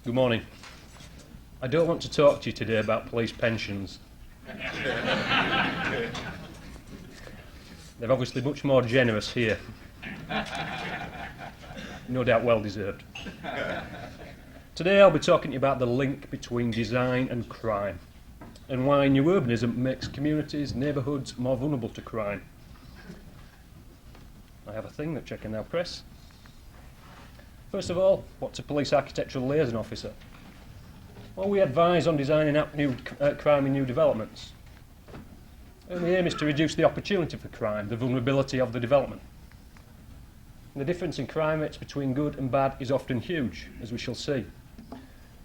Good morning. I don't want to talk to you today about police pensions. They're obviously much more generous here. No doubt well deserved. Today I'll be talking to you about the link between design and crime, and why new urbanism makes communities, neighbourhoods more vulnerable to crime. I have a thing which I can now press. First of all, what's a police architectural liaison officer? Well, we advise on designing up new crime in new developments. And the aim is to reduce the opportunity for crime, the vulnerability of the development. And the difference in crime rates between good and bad is often huge, as we shall see.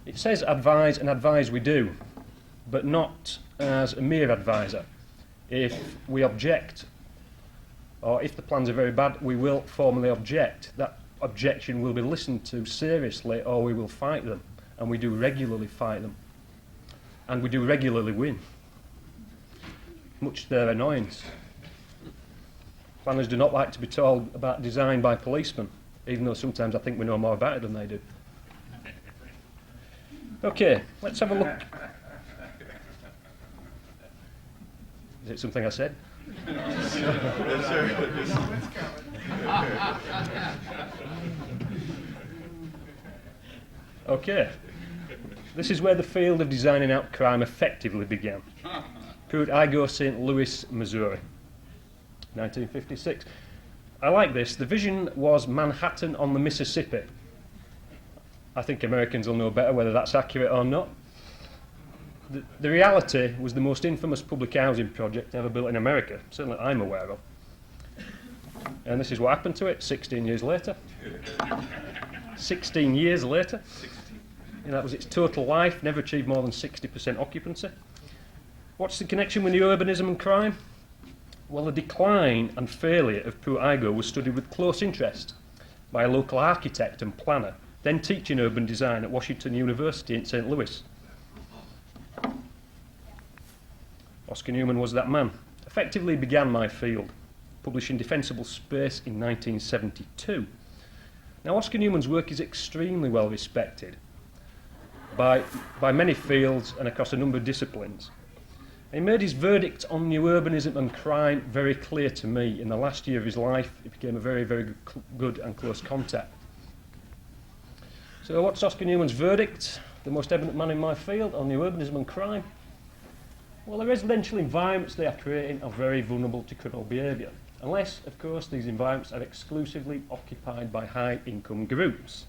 It says advise, and advise we do, but not as a mere advisor. If we object, or if the plans are very bad, we will formally object. That objection will be listened to seriously, or we will fight them. And we do regularly fight them. And we do regularly win, much to their annoyance. Planners do not like to be told about design by policemen, even though sometimes I think we know more about it than they do. Okay, let's have a look. Is it something I said? Okay. This is where the field of designing out crime effectively began. Pruitt-Igoe, St. Louis, Missouri, 1956. I like this. The vision was Manhattan on the Mississippi. I think Americans will know better whether that's accurate or not. The reality was the most infamous public housing project ever built in America, certainly I'm aware of. And this is what happened to it 16 years later. 16 years later. That was its total life, never achieved more than 60% occupancy. What's the connection with new urbanism and crime? Well, the decline and failure of Pruitt-Igoe was studied with close interest by a local architect and planner, then teaching urban design at Washington University in St. Louis. Oscar Newman was that man. Effectively began my field, publishing Defensible Space in 1972. Now, Oscar Newman's work is extremely well respected by many fields and across a number of disciplines. He made his verdict on new urbanism and crime very clear to me. In the last year of his life, it became a very, very good and close contact. So what's Oscar Newman's verdict? The most evident man in my field on new urbanism and crime? Well, the residential environments they are creating are very vulnerable to criminal behaviour, unless, of course, these environments are exclusively occupied by high-income groups,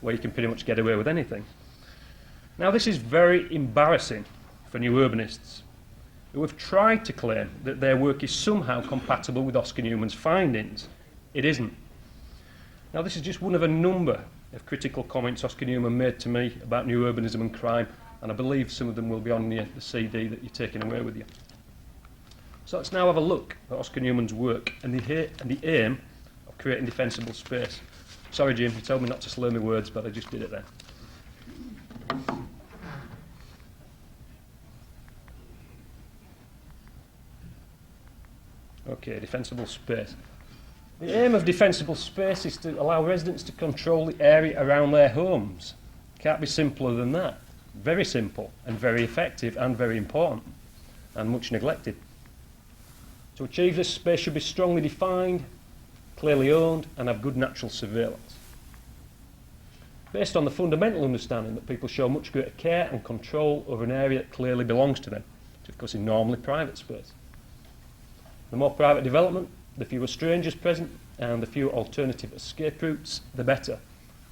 where you can pretty much get away with anything. Now, this is very embarrassing for new urbanists, who have tried to claim that their work is somehow compatible with Oscar Newman's findings. It isn't. Now, this is just one of a number of critical comments Oscar Newman made to me about new urbanism and crime, and I believe some of them will be on the CD that you're taking away with you. So let's now have a look at Oscar Newman's work and the aim of creating defensible space. Sorry, Jim, you told me not to slur my words, but I just did it there. Okay, defensible space. The aim of defensible space is to allow residents to control the area around their homes. Can't be simpler than that. Very simple and very effective and very important and much neglected. To achieve this, space should be strongly defined, clearly owned, and have good natural surveillance. Based on the fundamental understanding that people show much greater care and control over an area that clearly belongs to them, which of course is normally private space. The more private development, the fewer strangers present, and the fewer alternative escape routes, the better.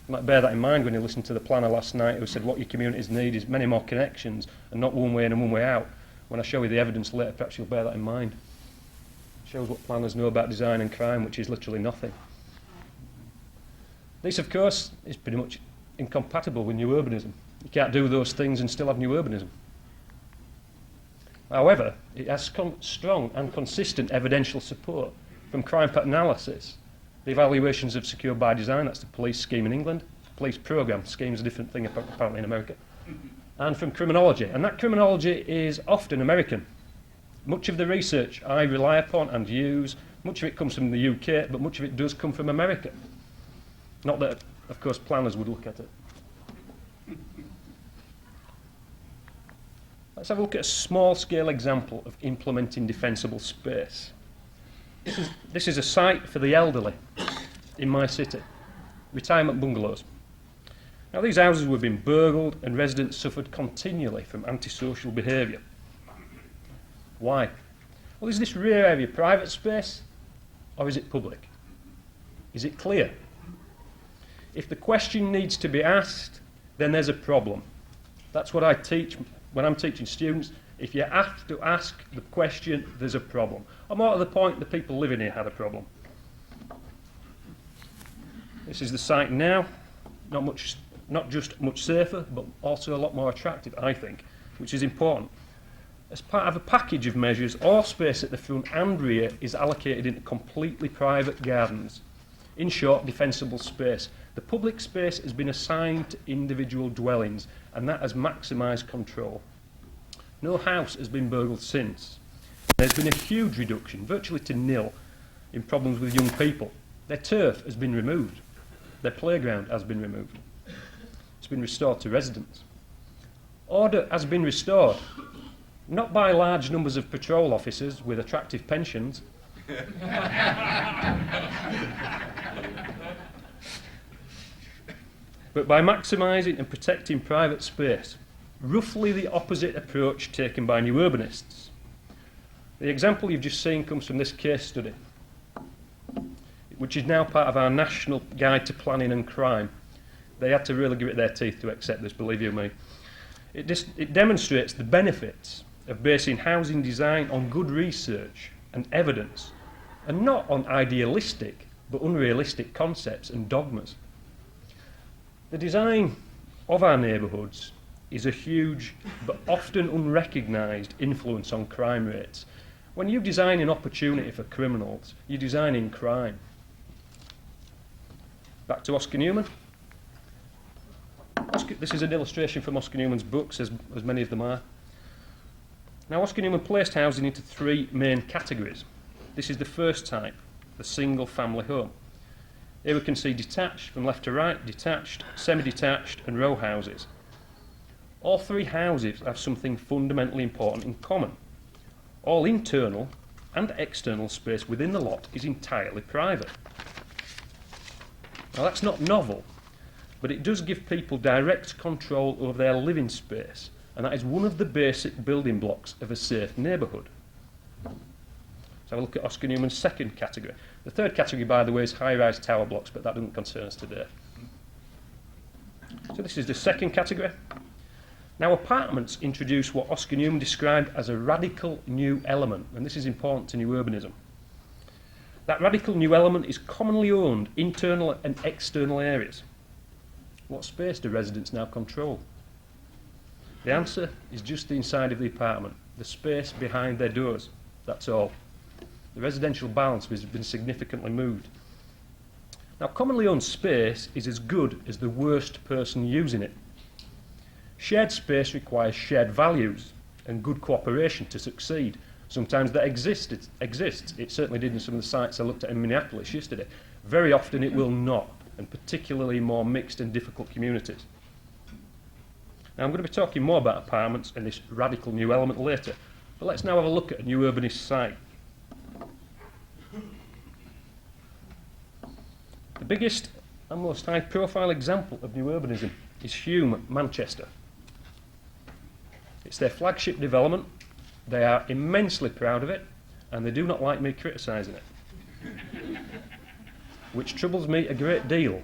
You might bear that in mind when you listened to the planner last night who said what your communities need is many more connections and not one way in and one way out. When I show you the evidence later, perhaps you'll bear that in mind. It shows what planners know about design and crime, which is literally nothing. This, of course, is pretty much incompatible with new urbanism. You can't do those things and still have new urbanism. However, it has strong and consistent evidential support from crime pattern analysis, the evaluations of secure by design, that's the police scheme in England, police programme, scheme's a different thing apparently in America, and from criminology. And that criminology is often American. Much of the research I rely upon and use, much of it comes from the UK, but much of it does come from America. Not that, of course, planners would look at it. Let's have a look at a small-scale example of implementing defensible space. This is a site for the elderly in my city, retirement bungalows. Now, these houses were being burgled and residents suffered continually from antisocial behaviour. Why? Well, is this rear area private space or is it public? Is it clear? If the question needs to be asked, then there's a problem. That's what I teach when I'm teaching students. If you have to ask the question, there's a problem. Or more to the point, the people living here had a problem. This is the site now. Not just much safer, but also a lot more attractive, I think, which is important. As part of a package of measures, all space at the front and rear is allocated into completely private gardens. In short, defensible space. The public space has been assigned to individual dwellings, and that has maximised control. No house has been burgled since. There's been a huge reduction, virtually to nil, in problems with young people. Their turf has been removed. Their playground has been removed. It's been restored to residents. Order has been restored, not by large numbers of patrol officers with attractive pensions, but by maximising and protecting private space, roughly the opposite approach taken by new urbanists. The example you've just seen comes from this case study, which is now part of our National Guide to Planning and Crime. They had to really give it their teeth to accept this, believe you me. It demonstrates the benefits of basing housing design on good research and evidence, and not on idealistic but unrealistic concepts and dogmas. The design of our neighbourhoods is a huge but often unrecognised influence on crime rates. When you design an opportunity for criminals, you're designing crime. Back to Oscar Newman. This is an illustration from Oscar Newman's books, as many of them are. Now, Oscar Newman placed housing into three main categories. This is the first type, the single family home. Here we can see detached from left to right, detached, semi-detached and row houses. All three houses have something fundamentally important in common. All internal and external space within the lot is entirely private. Now, that's not novel, but it does give people direct control over their living space, and that is one of the basic building blocks of a safe neighbourhood. So have a look at Oscar Newman's second category. The third category, by the way, is high-rise tower blocks, but that doesn't concern us today. So this is the second category. Now, apartments introduce what Oscar Newman described as a radical new element, and this is important to new urbanism. That radical new element is commonly owned internal and external areas. What space do residents now control? The answer is just the inside of the apartment, the space behind their doors. That's all. The residential balance has been significantly moved. Now, commonly owned space is as good as the worst person using it. Shared space requires shared values and good cooperation to succeed. Sometimes that exists. It certainly did in some of the sites I looked at in Minneapolis yesterday. Very often it will not, and particularly in more mixed and difficult communities. Now, I'm going to be talking more about apartments and this radical new element later, but let's now have a look at a new urbanist site. The biggest and most high-profile example of new urbanism is Hume, Manchester. It's their flagship development. They are immensely proud of it, and they do not like me criticising it, which troubles me a great deal.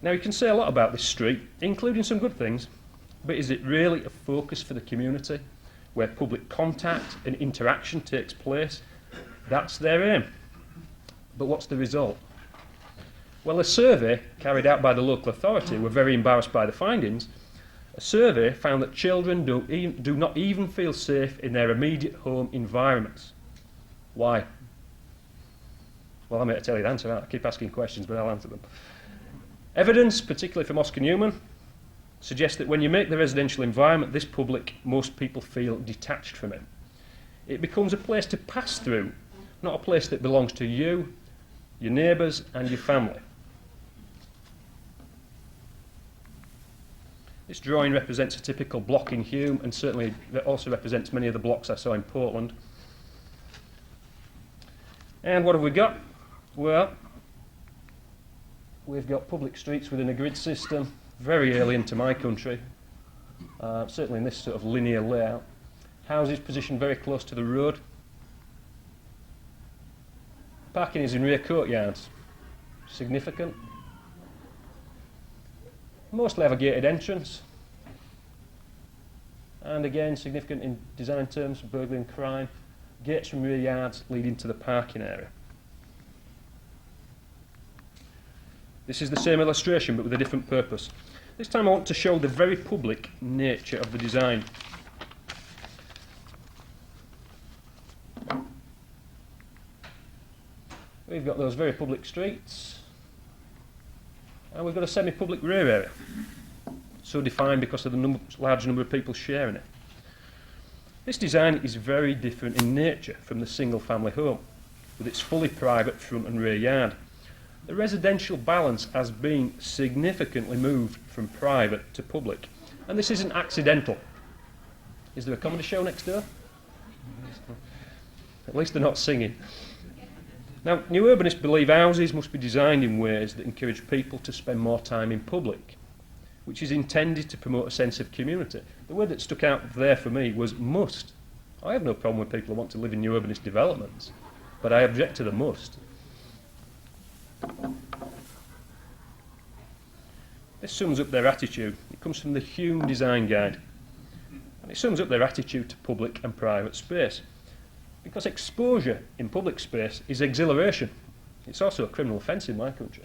Now, you can say a lot about this street, including some good things, but is it really a focus for the community, where public contact and interaction takes place? That's their aim. But what's the result? Well, a survey carried out by the local authority were very embarrassed by the findings. A survey found that children do not even feel safe in their immediate home environments. Why? Well, I'm here to tell you the answer. I keep asking questions, but I'll answer them. Evidence, particularly from Oscar Newman, suggests that when you make the residential environment this public, most people feel detached from it. It becomes a place to pass through, not a place that belongs to you, your neighbours and your family. This drawing represents a typical block in Hume, and certainly it also represents many of the blocks I saw in Portland. And what have we got? Well, we've got public streets within a grid system, very alien to my country, certainly in this sort of linear layout. Houses positioned very close to the road. Parking is in rear courtyards, significant. Mostly have a gated entrance, and again significant in design terms, burglary and crime. Gates from rear yards leading to the parking area. This is the same illustration but with a different purpose. This time I want to show the very public nature of the design. We've got those very public streets, and we've got a semi-public rear area, so defined because of the large number of people sharing it. This design is very different in nature from the single-family home, with its fully private front and rear yard. The residential balance has been significantly moved from private to public, and this isn't accidental. Is there a comedy show next door? At least they're not singing. Now, new urbanists believe houses must be designed in ways that encourage people to spend more time in public, which is intended to promote a sense of community. The word that stuck out there for me was must. I have no problem with people who want to live in new urbanist developments, but I object to the must. This sums up their attitude. It comes from the Hume Design Guide, and it sums up their attitude to public and private space. Because exposure in public space is exhilaration. It's also a criminal offence in my country.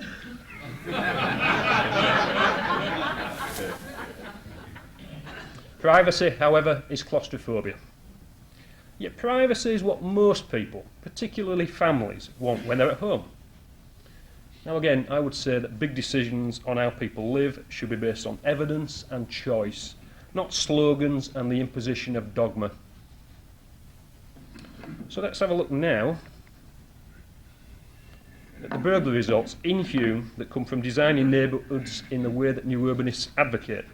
Privacy, however, is claustrophobia. Yet privacy is what most people, particularly families, want when they're at home. Now again, I would say that big decisions on how people live should be based on evidence and choice, not slogans and the imposition of dogma. So let's have a look now at the burglary results in Hume that come from designing neighbourhoods in the way that new urbanists advocate.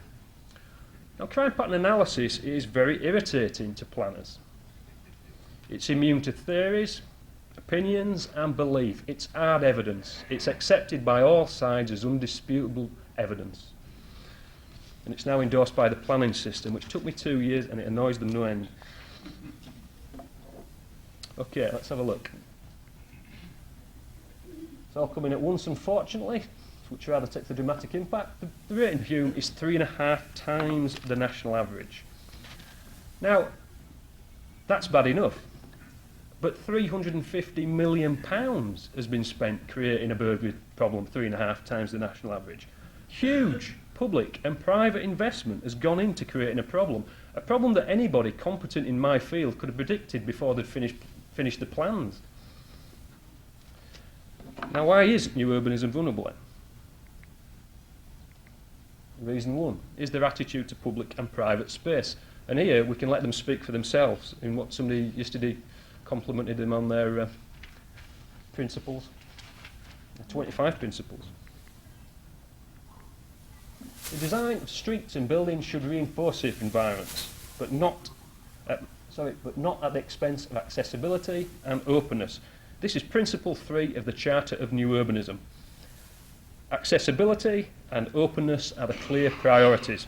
Now, crime pattern analysis is very irritating to planners. It's immune to theories, opinions and belief. It's hard evidence. It's accepted by all sides as undisputable evidence. And it's now endorsed by the planning system, which took me 2 years and it annoys them no end. Okay, let's have a look. It's all coming at once, unfortunately, which rather takes the dramatic impact. The rate in Hume is 3.5 times the national average. Now, that's bad enough, but £350 million has been spent creating a burglary problem 3.5 times the national average. Huge public and private investment has gone into creating a problem that anybody competent in my field could have predicted before they'd finished the plans. Now, why is new urbanism vulnerable then? Reason one is their attitude to public and private space. And here we can let them speak for themselves in what somebody yesterday complimented them on their principles, the 25 principles. The design of streets and buildings should reinforce safe environments, but not at the expense of accessibility and openness. This is principle 3 of the Charter of New Urbanism. Accessibility and openness are the clear priorities.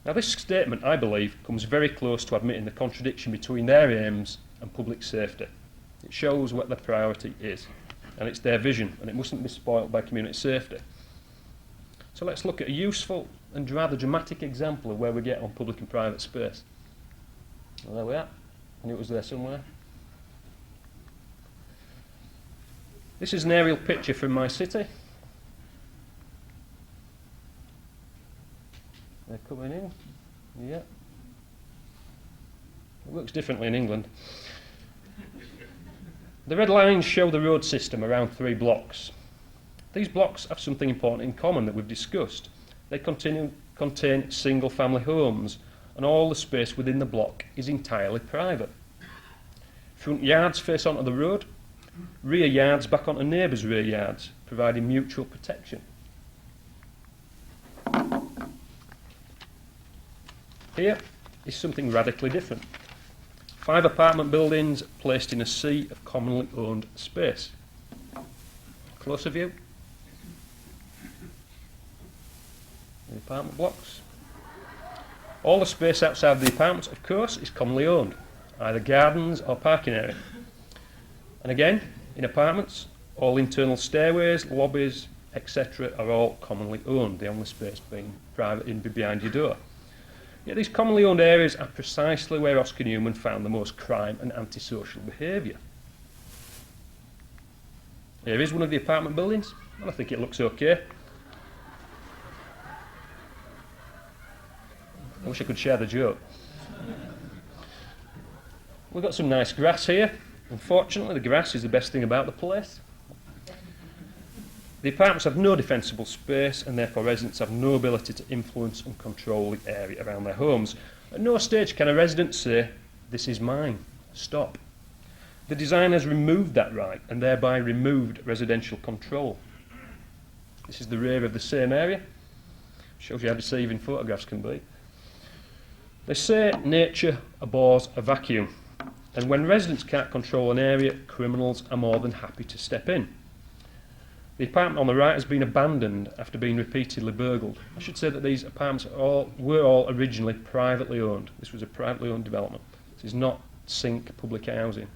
Now, this statement, I believe, comes very close to admitting the contradiction between their aims and public safety. It shows what their priority is, and it's their vision, and it mustn't be spoilt by community safety. So let's look at a useful and rather dramatic example of where we get on public and private space. Well, there we are. I knew it was there somewhere. This is an aerial picture from my city. They're coming in. Yeah. It works differently in England. The red lines show the road system around 3 blocks. These blocks have something important in common that we've discussed. They contain single-family homes, and all the space within the block is entirely private. Front yards face onto the road, rear yards back onto neighbours' rear yards, providing mutual protection. Here is something radically different. 5 apartment buildings placed in a sea of commonly owned space. Closer view. The apartment blocks. All the space outside the apartments, of course, is commonly owned, either gardens or parking area. And again, in apartments, all internal stairways, lobbies, etc. are all commonly owned, the only space being private in behind your door. Yet these commonly owned areas are precisely where Oscar Newman found the most crime and antisocial behaviour. Here is one of the apartment buildings, and I think it looks okay. I wish I could share the joke. We've got some nice grass here. Unfortunately, the grass is the best thing about the place. The apartments have no defensible space, and therefore residents have no ability to influence and control the area around their homes. At no stage can a resident say, "This is mine, stop." The designers removed that right, and thereby removed residential control. This is the rear of the same area. Shows you how deceiving photographs can be. They say nature abhors a vacuum, and when residents can't control an area, criminals are more than happy to step in. The apartment on the right has been abandoned after being repeatedly burgled. I should say that these apartments were all originally privately owned. This was a privately owned development. This is not sink public housing.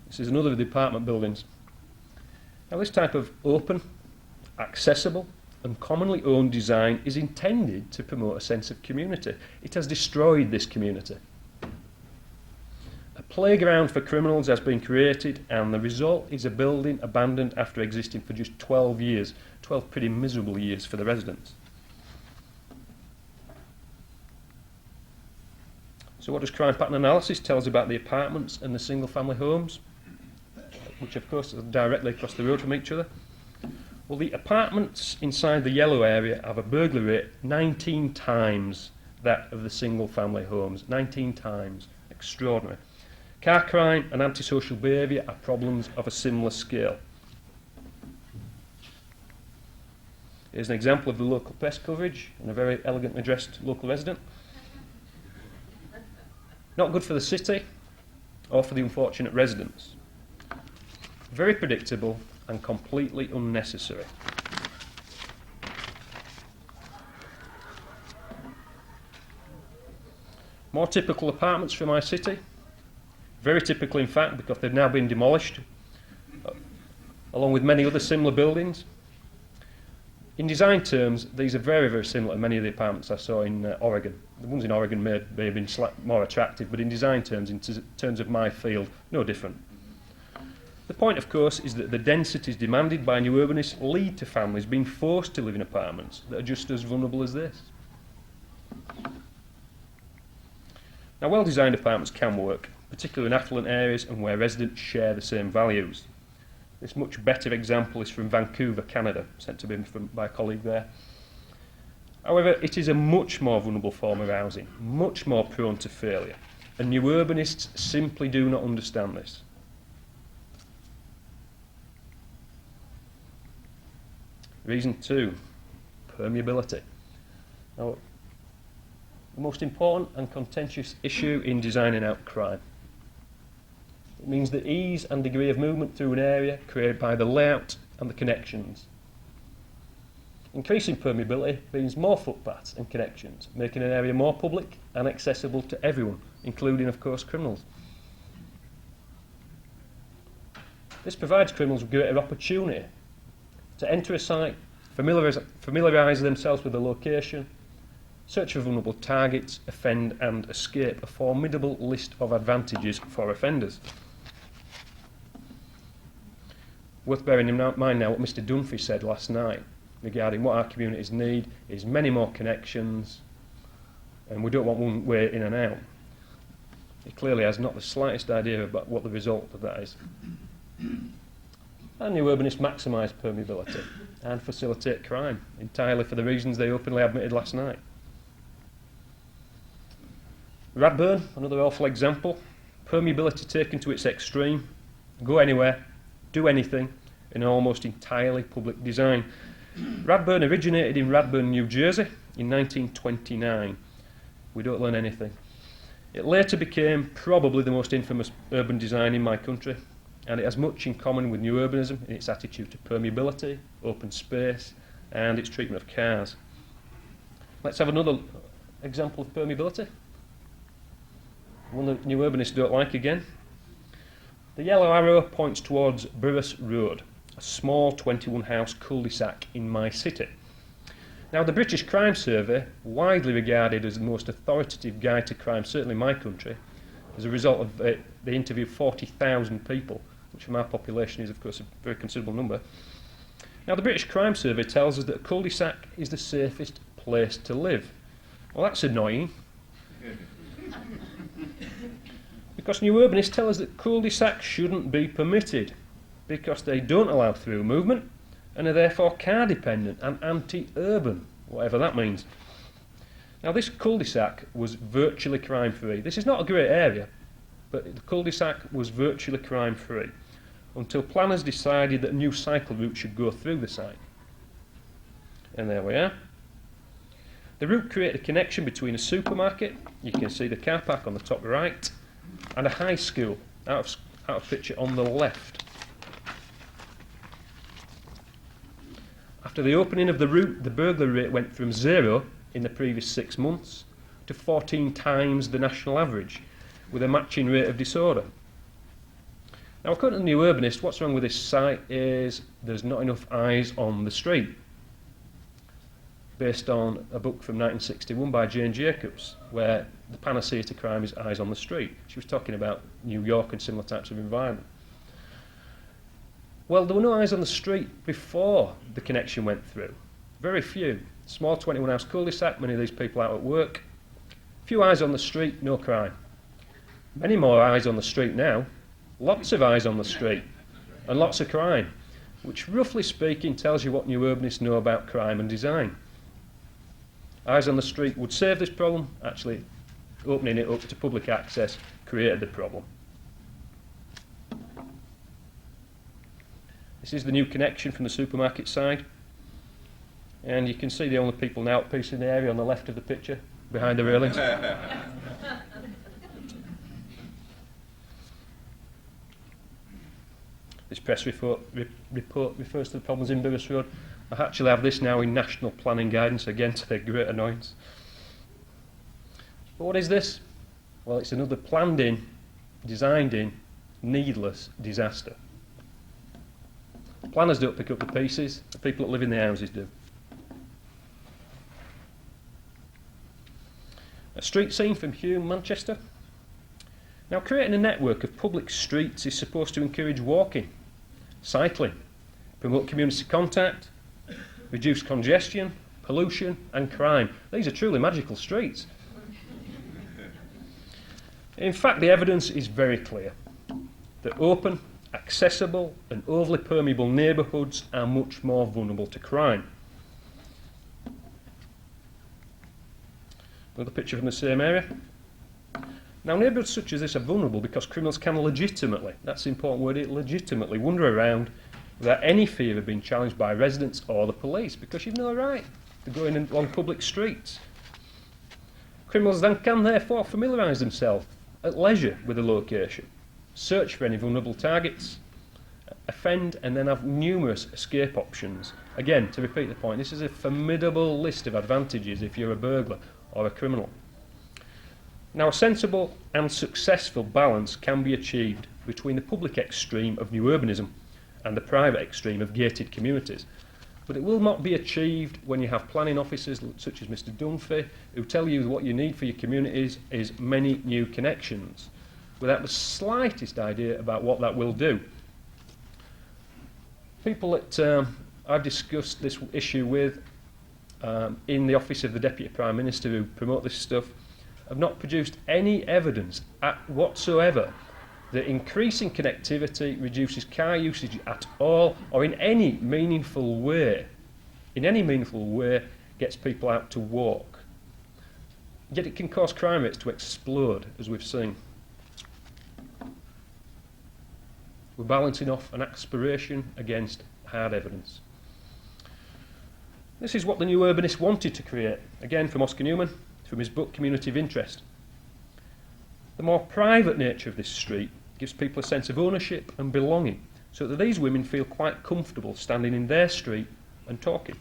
This is another of the apartment buildings. Now, this type of open, accessible and commonly owned design is intended to promote a sense of community. It has destroyed this community. A playground for criminals has been created, and the result is a building abandoned after existing for just 12 years. 12 pretty miserable years for the residents. So what does crime pattern analysis tell us about the apartments and the single family homes, which of course are directly across the road from each other? Well, the apartments inside the yellow area have a burglary rate 19 times that of the single family homes. 19 times. Extraordinary. Car crime and antisocial behaviour are problems of a similar scale. Here's an example of the local press coverage and a very elegantly dressed local resident. Not good for the city or for the unfortunate residents. Very predictable and completely unnecessary. More typical apartments from my city. Very typical, in fact, because they've now been demolished, along with many other similar buildings. In design terms, these are very, very similar to many of the apartments I saw in Oregon. The ones in Oregon may have been slightly more attractive, but in design terms, in terms of my field, no different. The point, of course, is that the densities demanded by new urbanists lead to families being forced to live in apartments that are just as vulnerable as this. Now, well-designed apartments can work, particularly in affluent areas and where residents share the same values. This much better example is from Vancouver, Canada, sent to me by a colleague there. However, it is a much more vulnerable form of housing, much more prone to failure, and new urbanists simply do not understand this. Reason 2, permeability. Now, the most important and contentious issue in designing out crime. It means the ease and degree of movement through an area created by the layout and the connections. Increasing permeability means more footpaths and connections, making an area more public and accessible to everyone, including, of course, criminals. This provides criminals with greater opportunity to enter a site, familiarise themselves with the location, search for vulnerable targets, offend and escape. A formidable list of advantages for offenders. Worth bearing in mind now what Mr. Dunphy said last night regarding what our communities need is many more connections, and we don't want one way in and out. He clearly has not the slightest idea about what the result of that is. And new urbanists maximise permeability and facilitate crime, entirely for the reasons they openly admitted last night. Radburn, another awful example. Permeability taken to its extreme. Go anywhere, do anything, in an almost entirely public design. Radburn originated in Radburn, New Jersey in 1929. We don't learn anything. It later became probably the most infamous urban design in my country, and it has much in common with new urbanism in its attitude to permeability, open space, and its treatment of cars. Let's have another example of permeability. One that new urbanists don't like again. The yellow arrow points towards Burris Road, a small 21-house cul-de-sac in my city. Now, the British Crime Survey, widely regarded as the most authoritative guide to crime, certainly in my country, as a result of they interviewed 40,000 people, which from our population is, of course, a very considerable number. Now, the British Crime Survey tells us that a cul-de-sac is the safest place to live. Well, that's annoying. Because new urbanists tell us that cul-de-sacs shouldn't be permitted, because they don't allow through movement, and are therefore car dependent and anti-urban, whatever that means. Now, this cul-de-sac was virtually crime-free. This is not a great area, but the cul-de-sac was virtually crime-free until planners decided that a new cycle route should go through the site. And there we are. The route created a connection between a supermarket, you can see the car park on the top right, and a high school, out of picture on the left. After the opening of the route, the burglary rate went from 0 in the previous 6 months to 14 times the national average, with a matching rate of disorder. Now, according to the new urbanist, what's wrong with this site is there's not enough eyes on the street, based on a book from 1961 by Jane Jacobs, where the panacea to crime is eyes on the street. She was talking about New York and similar types of environment. Well, there were no eyes on the street before the connection went through. Very few. Small 21-house cul-de-sac, many of these people out at work. Few eyes on the street, no crime. Many more eyes on the street now. Lots of eyes on the street. And lots of crime. Which, roughly speaking, tells you what new urbanists know about crime and design. Eyes on the street would save this problem. Actually, opening it up to public access created the problem. This is the new connection from the supermarket side. And you can see the only people now at peace in the area on the left of the picture, behind the railings. This press report refers to the problems in Burris Road. I actually have this now in national planning guidance, again to their great annoyance. But what is this? Well, it's another planned in, designed in, needless disaster. Planners don't pick up the pieces, the people that live in the houses do. A street scene from Hume, Manchester. Now, creating a network of public streets is supposed to encourage walking, cycling, promote community contact, reduce congestion, pollution and crime. These are truly magical streets. In fact, the evidence is very clear that open, accessible and overly permeable neighbourhoods are much more vulnerable to crime. Another picture from the same area. Now, neighbourhoods such as this are vulnerable because criminals can legitimately, that's the important word, legitimately wander around without any fear of being challenged by residents or the police, because you've no right to go in along public streets. Criminals then can therefore familiarise themselves at leisure with the location, search for any vulnerable targets, offend and then have numerous escape options. Again, to repeat the point, this is a formidable list of advantages if you're a burglar or a criminal. Now, a sensible and successful balance can be achieved between the public extreme of new urbanism and the private extreme of gated communities. But it will not be achieved when you have planning officers such as Mr. Dunphy, who tell you what you need for your communities is many new connections, without the slightest idea about what that will do. People that I've discussed this issue with in the office of the Deputy Prime Minister who promote this stuff have not produced any evidence whatsoever that increasing connectivity reduces car usage at all or in any meaningful way gets people out to walk. Yet it can cause crime rates to explode, as we've seen. We're balancing off an aspiration against hard evidence. This is what the new urbanist wanted to create, again from Oscar Newman, from his book Community of Interest. The more private nature of this street gives people a sense of ownership and belonging, so that these women feel quite comfortable standing in their street and talking.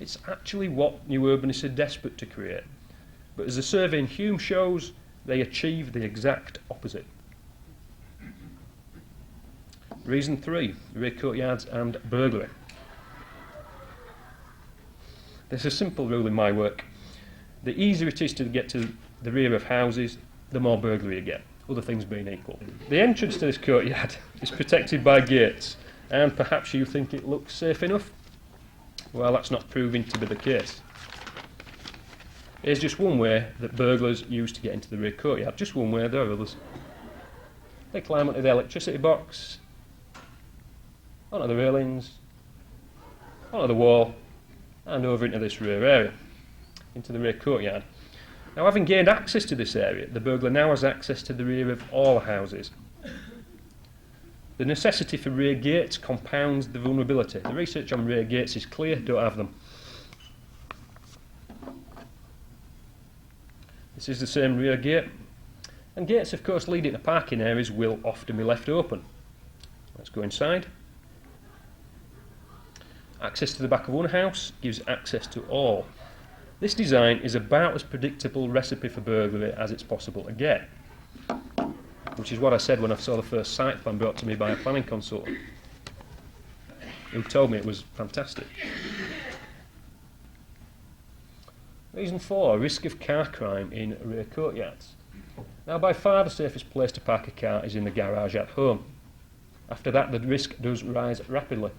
It's actually what new urbanists are desperate to create, but as the survey in Hume shows, they achieve the exact opposite. Reason 3, rear courtyards and burglary. There's a simple rule in my work. The easier it is to get to the rear of houses, the more burglary you get, other things being equal. The entrance to this courtyard is protected by gates, and perhaps you think it looks safe enough? Well, that's not proving to be the case. Here's just one way that burglars use to get into the rear courtyard. Just one way, there are others. They climb onto the electricity box, onto the railings, onto the wall, and over into this rear area, into the rear courtyard. Now, having gained access to this area, the burglar now has access to the rear of all houses. The necessity for rear gates compounds the vulnerability. The research on rear gates is clear, don't have them. This is the same rear gate. And gates, of course, leading to parking areas will often be left open. Let's go inside. Access to the back of one house gives access to all. This design is about as predictable recipe for burglary as it's possible to get, which is what I said when I saw the first site plan brought to me by a planning consultant, who told me it was fantastic. Reason 4, risk of car crime in rear courtyards. Now, by far the safest place to park a car is in the garage at home. After that, the risk does rise rapidly.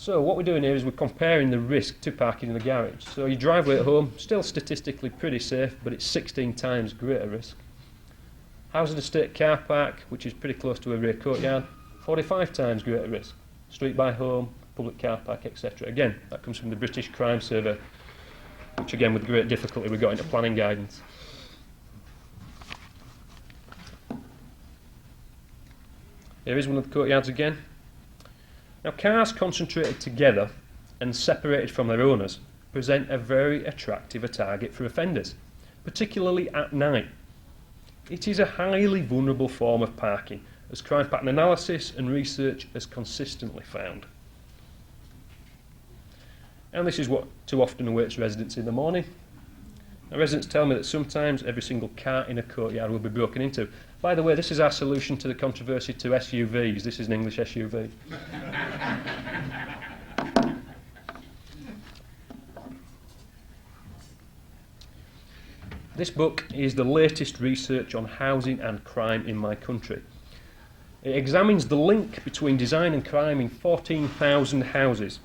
So what we're doing here is we're comparing the risk to parking in the garage. So your driveway at home, still statistically pretty safe, but it's 16 times greater risk. Housing estate car park, which is pretty close to a rear courtyard, 45 times greater risk. Street by home, public car park, etc. Again, that comes from the British Crime Survey, which again with great difficulty we got into planning guidance. Here is one of the courtyards again. Now, cars concentrated together and separated from their owners present a very attractive target for offenders, particularly at night. It is a highly vulnerable form of parking, as crime pattern analysis and research has consistently found. And this is what too often awaits residents in the morning. Now, residents tell me that sometimes every single car in a courtyard will be broken into. By the way, this is our solution to the controversy to SUVs. This is an English SUV. This book is the latest research on housing and crime in my country. It examines the link between design and crime in 14,000 houses.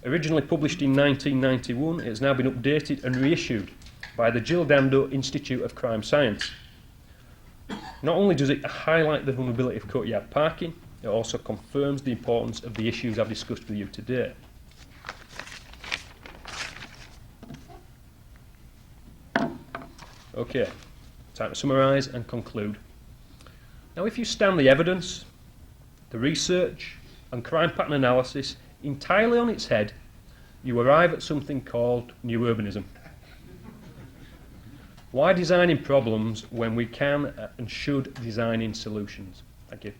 Originally published in 1991, it has now been updated and reissued by the Jill Dando Institute of Crime Science. Not only does it highlight the vulnerability of courtyard parking, it also confirms the importance of the issues I've discussed with you today. Okay, time to summarise and conclude. Now, if you stand the evidence, the research and crime pattern analysis entirely on its head, you arrive at something called new urbanism. Why designing problems when we can and should design in solutions? Thank you.